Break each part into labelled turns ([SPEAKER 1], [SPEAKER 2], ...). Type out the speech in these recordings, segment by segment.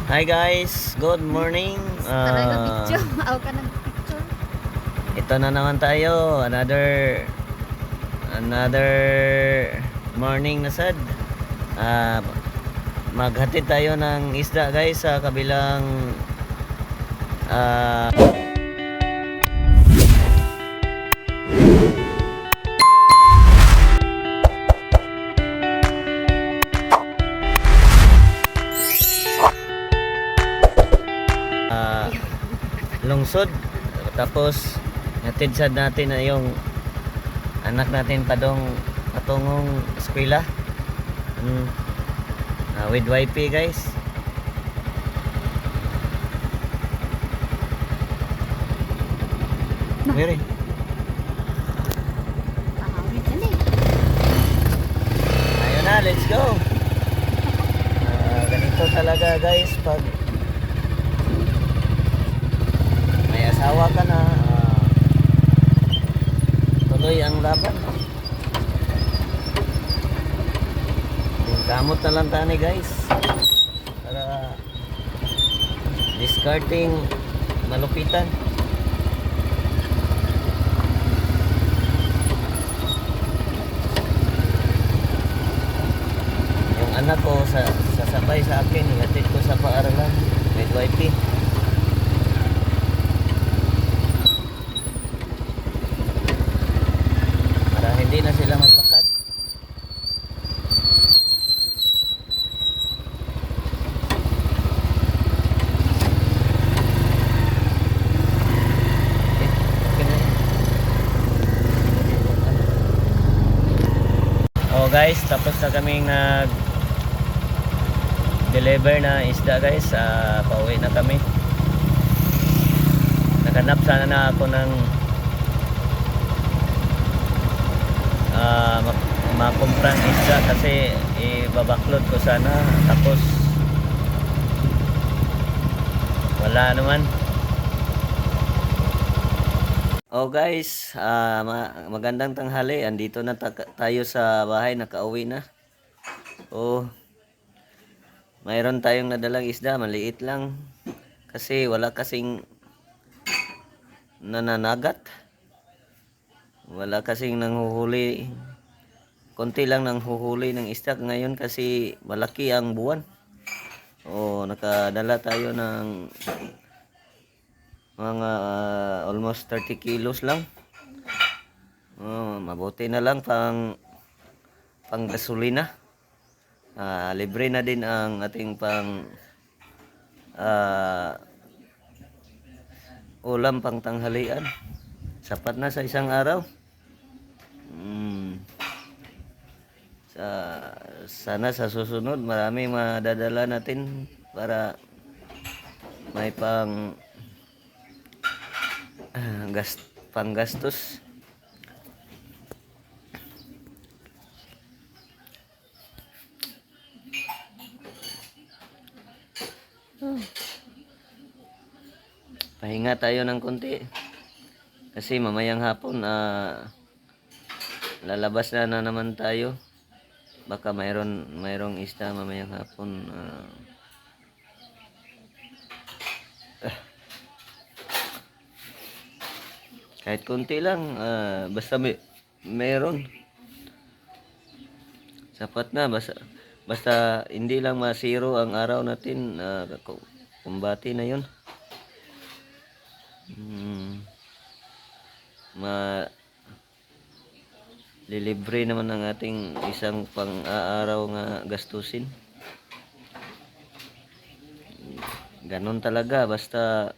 [SPEAKER 1] Hi guys, good morning.
[SPEAKER 2] Taray na picture. Aw ka ng picture.
[SPEAKER 1] Ito na naman tayo, another morning na sad. Maghatid tayo ng isda guys sa kabilang ah, lungsod. Tapos hatid sad natin na yung anak natin patungong eskwela. With YP guys. Miri.
[SPEAKER 2] Ahawit yan eh.
[SPEAKER 1] Ayun na, let's go. Ganito talaga guys pag may asawa ka na, tuloy ang laban. Gamot na lang tani guys para discarding malupitan. Yung anak ko sasabay sa akin, ihatid ko sa paaralan with YP. Para hindi na sila maglakad. Oh guys, tapos na kaming deliver na isda guys. Pauwi na kami. Naganap sana na ako ng makumprang isda kasi ibabaklod ko sana, tapos wala naman. Oh guys, magandang tanghali. Andito na tayo sa bahay, nakauwi na. Oh, mayroon tayong nadalang isda, maliit lang. Kasi wala kasing nananagat. Wala kasing nanghuhuli. Konti lang nanghuhuli ng isda ngayon kasi malaki ang buwan. Oh, nakadala tayo ng mga almost 30 kilos lang. Mabuti na lang pang gasolina. Libre na din ang ating ulam pang tanghalian. Sapat na sa isang araw. Sana sa susunod marami madadala natin para may panggastos. Pahinga tayo ng konti kasi mamayang hapon lalabas na naman tayo. Baka mayroong isda mamayang hapon. Kahit konti lang, basta mayroon. Sapat na, basta hindi lang masiro ang araw natin, kumbati na yun. Lilibre naman ang ating isang pang-aaraw nga gastusin. Ganon talaga, basta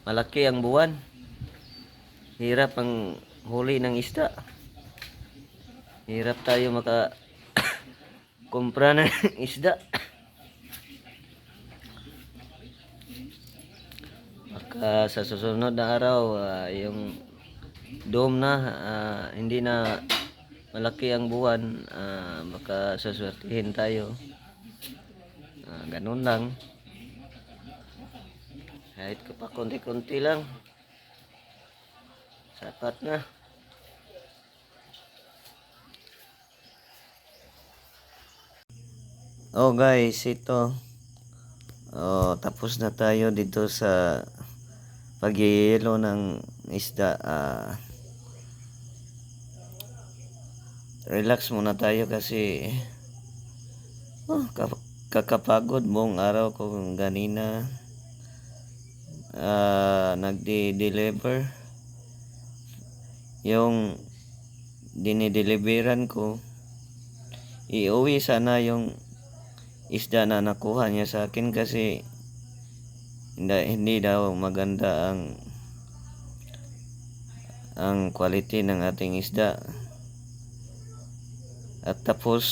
[SPEAKER 1] malaki ang buwan, hirap ang huli ng isda. Hirap tayo kumpra ng isda. Baka sa susunod na araw, yung dome na, hindi na malaki ang buwan, baka saswertihin tayo. Ganun lang. Kahit pa konti-konti lang, sapat na. Oh guys, ito Oh, tapos na tayo dito sa pagyayelo ng isda. Relax muna tayo kasi oh, kakapagod buong araw ko ganina. Nagde-deliver yung dinideliveran ko. Iuwi sana yung isda na nakuha niya sa akin kasi hindi daw maganda ang quality ng ating isda. At tapos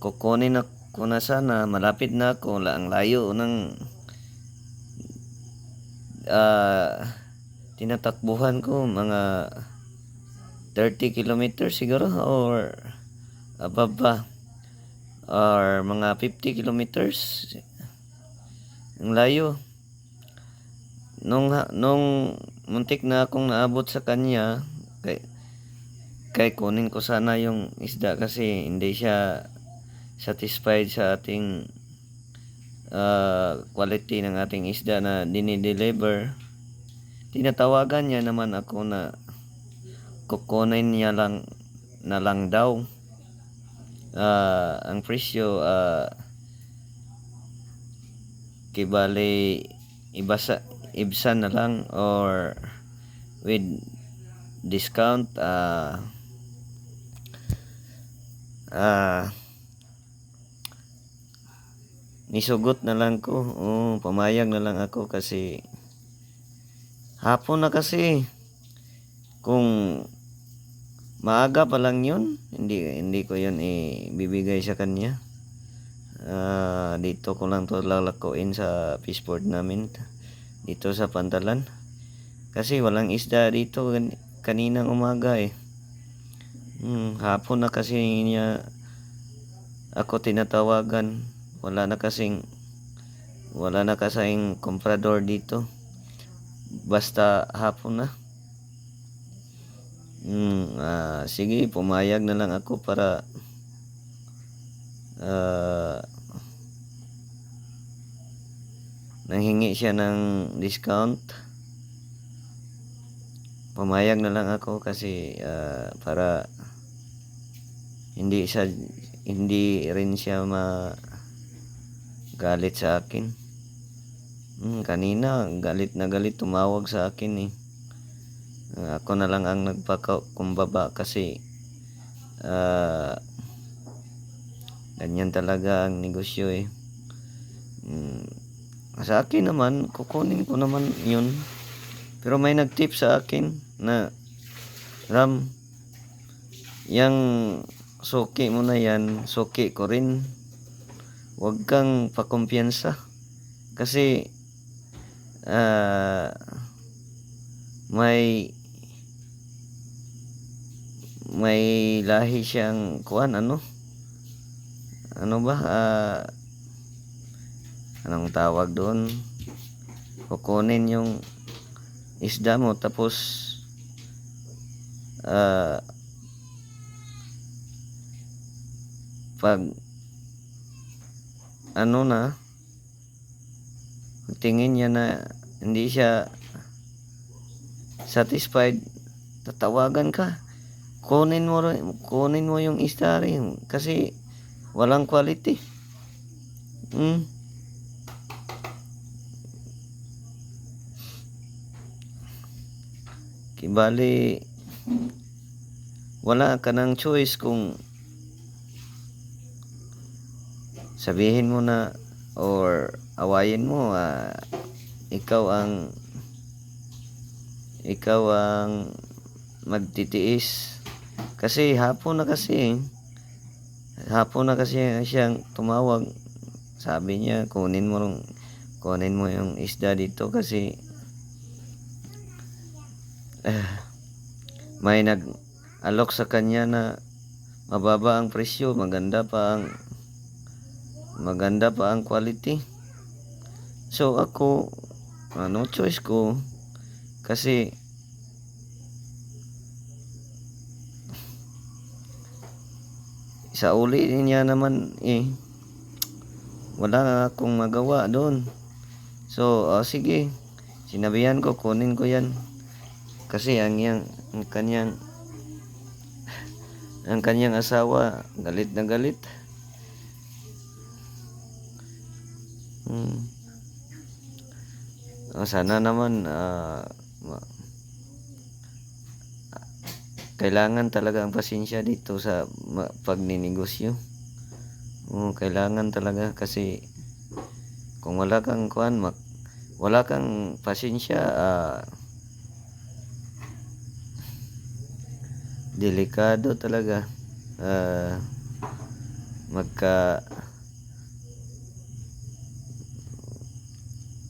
[SPEAKER 1] kukunin ko na sana, malapit na ako, ang layo ng tinatakbuhan ko, mga 30 kilometers siguro or above pa, or mga 50 kilometers ang layo. Nung muntik na akong naabot sa kanya, kay kunin ko sana yung isda kasi hindi siya satisfied sa ating quality ng ating isda na dinideliver. Tinatawagan niya naman ako na kukunin niya na lang daw ang presyo, kibali ibsa na lang or with discount. Nisugot na lang ko. Pumayag na lang ako kasi hapon na kasi. Kung maaga pa lang yun, hindi ko yun ibibigay sa kanya. Dito ko lang to lalakuin sa fishport namin dito sa Pantalan kasi walang isda dito kaninang umaga hapon na kasi niya ako tinatawagan. Wala na kasing comprador dito basta hapon na. Sige, pumayag na lang ako para nanghingi siya ng discount. Pumayag na lang ako kasi para hindi rin siya galit sa akin. Kanina galit na galit, tumawag sa akin ako na lang ang nagpakumbaba kasi ganyan talaga ang negosyo sa akin naman kukunin ko naman yun, pero may nagtip sa akin na Ram, yang suki mo na yan, suki ko rin, huwag kang pakumpiyansa kasi may lahi siyang ano ba, anong tawag doon, kukunin yung isda mo tapos pag tingin niya na hindi siya satisfied, tatawagan ka, kunin mo yung isda rin kasi walang quality. Kibali wala ka ng choice kung sabihin mo na or awayin mo, ikaw ang magtitiis kasi hapon na kasi siyang tumawag. Sabi niya kunin mo yung isda dito kasi may nag-alok sa kanya na mababa ang presyo, maganda pa ang quality. So ako no choice ko kasi sa uli niya naman wala akong magawa doon. So, sige. Sinabihan ko, kunin ko yan. Kasi ang kanyang asawa, galit na galit. Sana naman, kailangan talaga ang pasensya dito sa pagninegosyo. Kailangan talaga kasi kung wala kang wala kang pasensya, delikado talaga.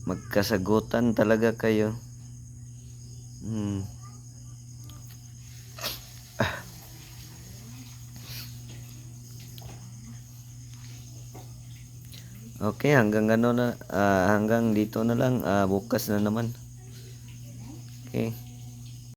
[SPEAKER 1] Magkasagutan talaga kayo. Okay, hanggang dito na lang. Bukas na naman. Okay.